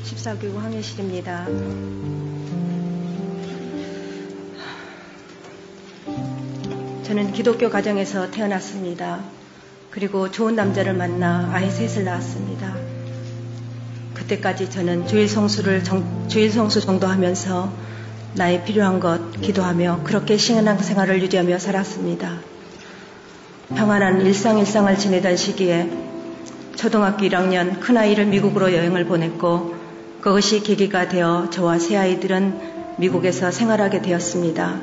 14교구 황혜실입니다. 저는 기독교 가정에서 태어났습니다. 그리고 좋은 남자를 만나 아이 셋을 낳았습니다. 그때까지 저는 주일 성수 정도 하면서 나의 필요한 것 기도하며 그렇게 신앙생활을 유지하며 살았습니다. 평안한 일상을 지내던 시기에 초등학교 1학년 큰아이를 미국으로 여행을 보냈고 그것이 계기가 되어 저와 새아이들은 미국에서 생활하게 되었습니다.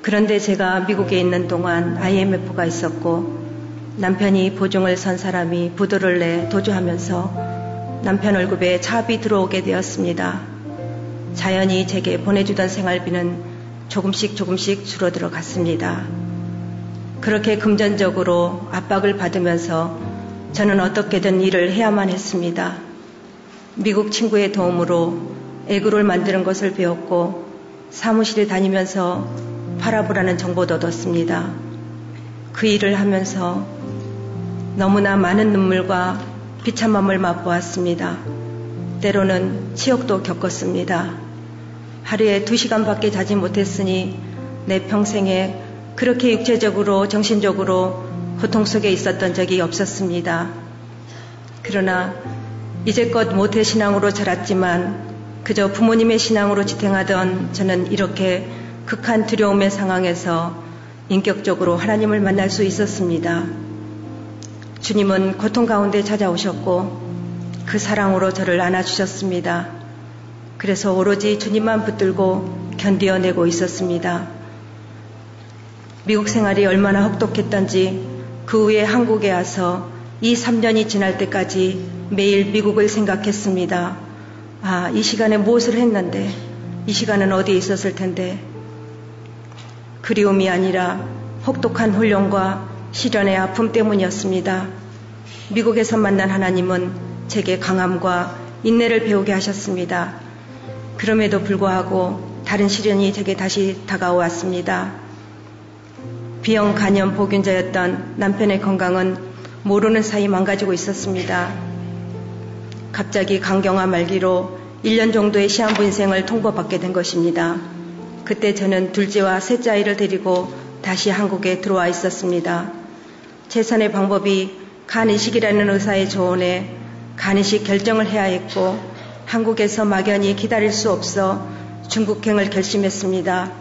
그런데 제가 미국에 있는 동안 IMF가 있었고 남편이 보증을 선 사람이 부도를 내 도주하면서 남편 월급에 차압이 들어오게 되었습니다. 자연히 제게 보내주던 생활비는 조금씩 줄어들어 갔습니다. 그렇게 금전적으로 압박을 받으면서 저는 어떻게든 일을 해야만 했습니다. 미국 친구의 도움으로 애구를 만드는 것을 배웠고 사무실에 다니면서 파라보라는 정보도 얻었습니다. 그 일을 하면서 너무나 많은 눈물과 비참함을 맛보았습니다. 때로는 치욕도 겪었습니다. 하루에 2시간밖에 자지 못했으니 내 평생에 그렇게 육체적으로 정신적으로 고통 속에 있었던 적이 없었습니다. 그러나 이제껏 모태신앙으로 자랐지만 그저 부모님의 신앙으로 지탱하던 저는 이렇게 극한 두려움의 상황에서 인격적으로 하나님을 만날 수 있었습니다. 주님은 고통 가운데 찾아오셨고 그 사랑으로 저를 안아주셨습니다. 그래서 오로지 주님만 붙들고 견디어내고 있었습니다. 미국 생활이 얼마나 혹독했던지 그 후에 한국에 와서 이 3년이 지날 때까지 매일 미국을 생각했습니다. 이 시간에 무엇을 했는데, 이 시간은 어디에 있었을 텐데. 그리움이 아니라 혹독한 훈련과 시련의 아픔 때문이었습니다. 미국에서 만난 하나님은 제게 강함과 인내를 배우게 하셨습니다. 그럼에도 불구하고 다른 시련이 제게 다시 다가왔습니다. 비형 간염 보균자였던 남편의 건강은 모르는 사이 망가지고 있었습니다. 갑자기 간경화 말기로 1년 정도의 시한부 인생을 통보받게 된 것입니다. 그때 저는 둘째와 셋째 아이를 데리고 다시 한국에 들어와 있었습니다. 최선의 방법이 간이식이라는 의사의 조언에 간이식 결정을 해야 했고 한국에서 막연히 기다릴 수 없어 중국행을 결심했습니다.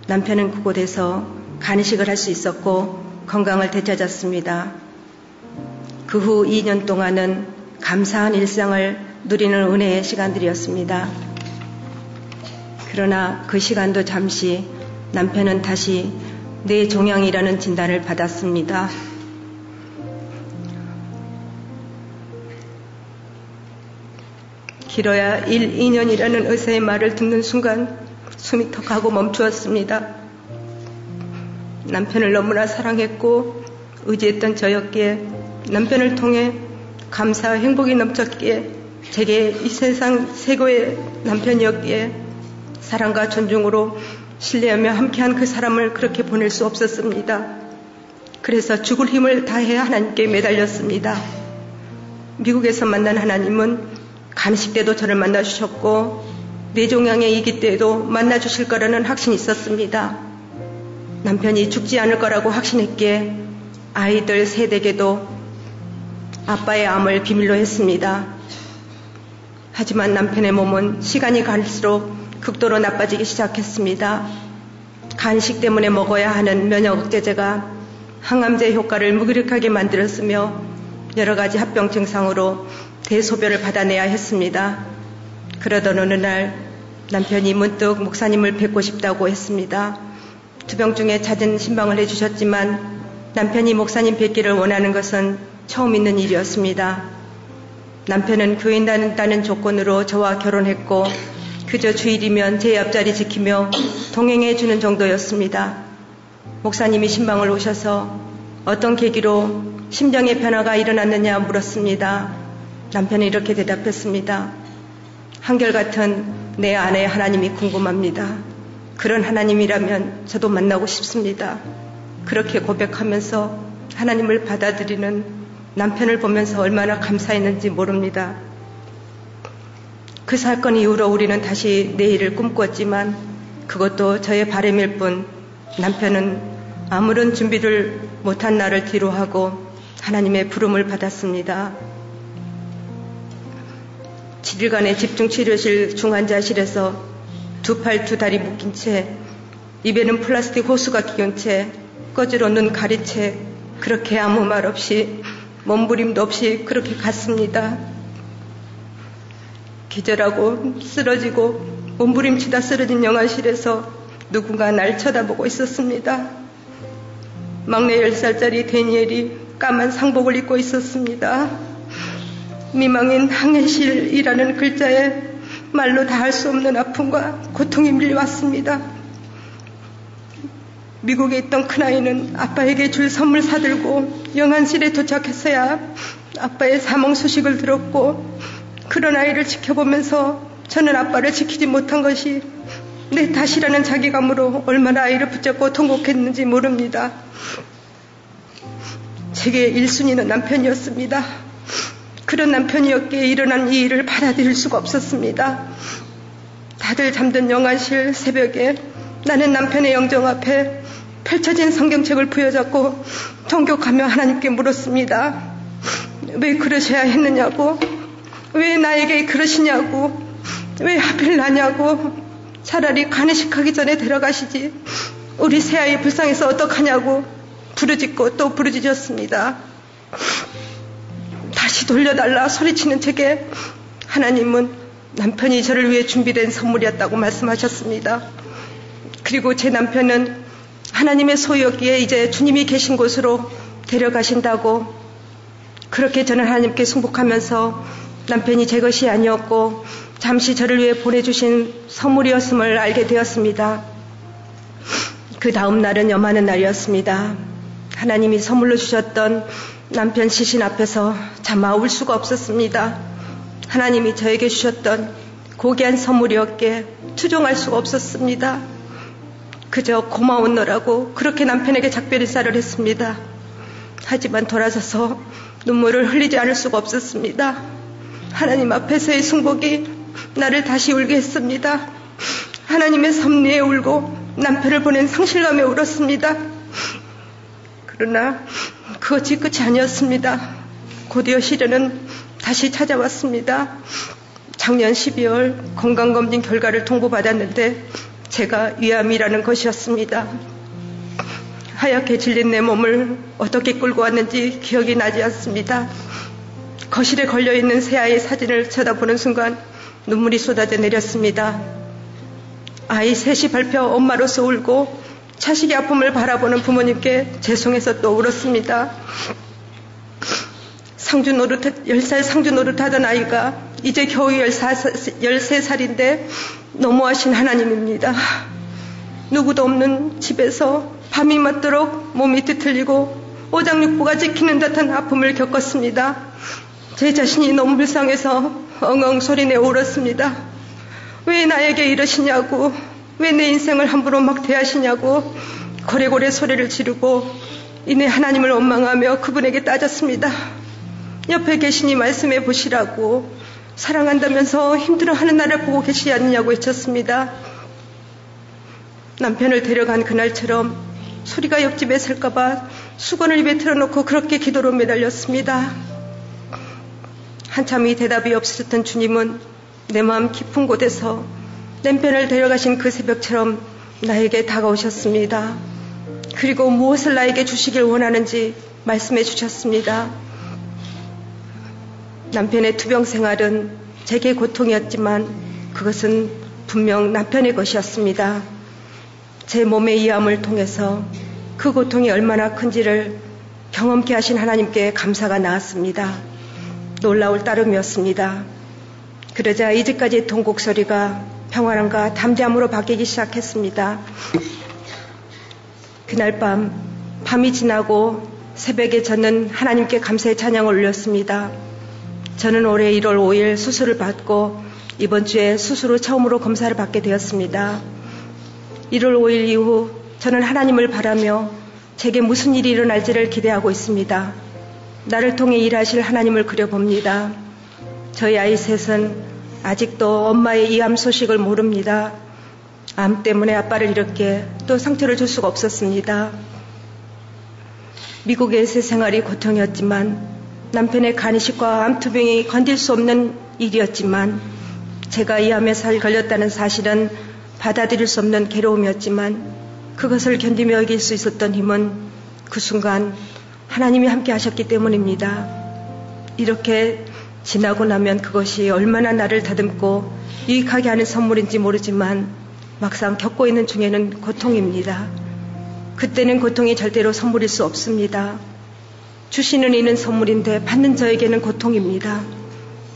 남편은 그곳에서 간이식을 할 수 있었고 건강을 되찾았습니다. 그 후 2년 동안은 감사한 일상을 누리는 은혜의 시간들이었습니다. 그러나 그 시간도 잠시 남편은 다시 뇌종양이라는 진단을 받았습니다. 길어야 1, 2년이라는 의사의 말을 듣는 순간 숨이 턱 하고 멈추었습니다. 남편을 너무나 사랑했고 의지했던 저였기에 남편을 통해 감사와 행복이 넘쳤기에 제게 이 세상 최고의 남편이었기에 사랑과 존중으로 신뢰하며 함께한 그 사람을 그렇게 보낼 수 없었습니다. 그래서 죽을 힘을 다해 하나님께 매달렸습니다. 미국에서 만난 하나님은 간식 때도 저를 만나주셨고 뇌종양의 위기 때에도 만나주실 거라는 확신이 있었습니다. 남편이 죽지 않을 거라고 확신했기에 아이들 셋에게도 아빠의 암을 비밀로 했습니다. 하지만 남편의 몸은 시간이 갈수록 극도로 나빠지기 시작했습니다. 간식 때문에 먹어야 하는 면역 억제제가 항암제 효과를 무기력하게 만들었으며 여러 가지 합병 증상으로 대소변을 받아내야 했습니다. 그러던 어느 날 남편이 문득 목사님을 뵙고 싶다고 했습니다. 투병 중에 잦은 신방을 해주셨지만 남편이 목사님 뵙기를 원하는 것은 처음 있는 일이었습니다. 남편은 교인 다닌다는 조건으로 저와 결혼했고 그저 주일이면 제 옆자리 지키며 동행해 주는 정도였습니다. 목사님이 신방을 오셔서 어떤 계기로 심정의 변화가 일어났느냐 물었습니다. 남편이 이렇게 대답했습니다. 한결같은 내 아내의 하나님이 궁금합니다. 그런 하나님이라면 저도 만나고 싶습니다. 그렇게 고백하면서 하나님을 받아들이는 남편을 보면서 얼마나 감사했는지 모릅니다. 그 사건 이후로 우리는 다시 내일을 꿈꿨지만 그것도 저의 바람일 뿐 남편은 아무런 준비를 못한 나를 뒤로하고 하나님의 부름을 받았습니다. 7일간의 집중치료실 중환자실에서 두 팔 두 다리 묶인 채 입에는 플라스틱 호수가 끼운 채 꺼지로 눈 가린 채 그렇게 아무 말 없이 몸부림도 없이 그렇게 갔습니다. 기절하고 쓰러지고 몸부림치다 쓰러진 영안실에서 누군가 날 쳐다보고 있었습니다. 막내 10살짜리 데니엘이 까만 상복을 입고 있었습니다. 미망인 항해실이라는 글자에 말로 다 할 수 없는 아픔과 고통이 밀려왔습니다. 미국에 있던 큰아이는 아빠에게 줄 선물 사들고 영안실에 도착했어야 아빠의 사망 소식을 들었고 그런 아이를 지켜보면서 저는 아빠를 지키지 못한 것이 내 탓이라는 자괴감으로 얼마나 아이를 붙잡고 통곡했는지 모릅니다. 제게 1순위는 남편이었습니다. 그런 남편이었기에 일어난 이 일을 받아들일 수가 없었습니다. 다들 잠든 영안실 새벽에 나는 남편의 영정 앞에 펼쳐진 성경책을 부여잡고 통곡하며 하나님께 물었습니다. 왜 그러셔야 했느냐고, 왜 나에게 그러시냐고, 왜 하필 나냐고, 차라리 간이식하기 전에 데려가시지 우리 새아이 불쌍해서 어떡하냐고 부르짖고 또 부르짖었습니다. 다시 돌려달라 소리치는 제게 하나님은 남편이 저를 위해 준비된 선물이었다고 말씀하셨습니다. 그리고 제 남편은 하나님의 소유였기에 이제 주님이 계신 곳으로 데려가신다고, 그렇게 저는 하나님께 승복하면서 남편이 제 것이 아니었고 잠시 저를 위해 보내주신 선물이었음을 알게 되었습니다. 그 다음 날은 염하는 날이었습니다. 하나님이 선물로 주셨던 남편 시신 앞에서 차마 울 수가 없었습니다. 하나님이 저에게 주셨던 고귀한 선물이었기에 투정할 수가 없었습니다. 그저 고마운 너라고 그렇게 남편에게 작별 인사를 했습니다. 하지만 돌아서서 눈물을 흘리지 않을 수가 없었습니다. 하나님 앞에서의 승복이 나를 다시 울게 했습니다. 하나님의 섭리에 울고 남편을 보낸 상실감에 울었습니다. 그러나 그것이 끝이 아니었습니다. 곧이어 시련은 다시 찾아왔습니다. 작년 12월 건강검진 결과를 통보받았는데 제가 위암이라는 것이었습니다. 하얗게 질린 내 몸을 어떻게 끌고 왔는지 기억이 나지 않습니다. 거실에 걸려있는 새아이의 사진을 쳐다보는 순간 눈물이 쏟아져 내렸습니다. 아이 셋이 발표 엄마로서 울고 자식의 아픔을 바라보는 부모님께 죄송해서 또 울었습니다. 10살 상주 노릇하던 아이가 이제 겨우 13살인데 너무하신 하나님입니다. 누구도 없는 집에서 밤이 맞도록 몸이 뒤틀리고 오장육부가 찍히는 듯한 아픔을 겪었습니다. 제 자신이 너무 불쌍해서 엉엉 소리내어 울었습니다. 왜 나에게 이러시냐고, 왜 내 인생을 함부로 막 대하시냐고 고래고래 소리를 지르고 이내 하나님을 원망하며 그분에게 따졌습니다. 옆에 계시니 말씀해 보시라고, 사랑한다면서 힘들어하는 나를 보고 계시지 않느냐고 외쳤습니다. 남편을 데려간 그날처럼 소리가 옆집에 살까봐 수건을 입에 틀어놓고 그렇게 기도로 매달렸습니다. 한참이 대답이 없으셨던 주님은 내 마음 깊은 곳에서 남편을 데려가신 그 새벽처럼 나에게 다가오셨습니다. 그리고 무엇을 나에게 주시길 원하는지 말씀해 주셨습니다. 남편의 투병 생활은 제게 고통이었지만 그것은 분명 남편의 것이었습니다. 제 몸의 이암을 통해서 그 고통이 얼마나 큰지를 경험케 하신 하나님께 감사가 나왔습니다. 놀라울 따름이었습니다. 그러자 이제까지 통곡 소리가 평안함과 담대함으로 바뀌기 시작했습니다. 그날 밤이 지나고 새벽에 저는 하나님께 감사의 찬양을 올렸습니다. 저는 올해 1월 5일 수술을 받고 이번 주에 수술 후 처음으로 검사를 받게 되었습니다. 1월 5일 이후 저는 하나님을 바라며 제게 무슨 일이 일어날지를 기대하고 있습니다. 나를 통해 일하실 하나님을 그려봅니다. 저희 아이 셋은 아직도 엄마의 이 암 소식을 모릅니다. 암 때문에 아빠를 이렇게 또 상처를 줄 수가 없었습니다. 미국에서의 생활이 고통이었지만 남편의 간이식과 암투병이 건들 수 없는 일이었지만 제가 이 암에 걸렸다는 사실은 받아들일 수 없는 괴로움이었지만 그것을 견디며 이길 수 있었던 힘은 그 순간 하나님이 함께 하셨기 때문입니다. 이렇게 지나고 나면 그것이 얼마나 나를 다듬고 유익하게 하는 선물인지 모르지만 막상 겪고 있는 중에는 고통입니다. 그때는 고통이 절대로 선물일 수 없습니다. 주시는 이는 선물인데 받는 저에게는 고통입니다.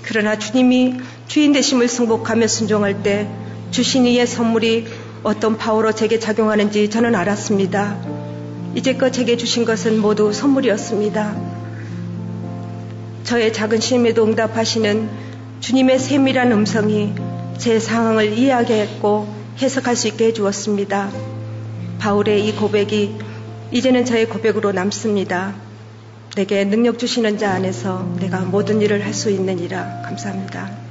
그러나 주님이 주인 되심을 승복하며 순종할 때 주신 이의 선물이 어떤 파워로 제게 작용하는지 저는 알았습니다. 이제껏 제게 주신 것은 모두 선물이었습니다. 저의 작은 시험에도 응답하시는 주님의 세밀한 음성이 제 상황을 이해하게 했고 해석할 수 있게 해주었습니다. 바울의 이 고백이 이제는 저의 고백으로 남습니다. 내게 능력 주시는 자 안에서 내가 모든 일을 할 수 있느니라. 감사합니다.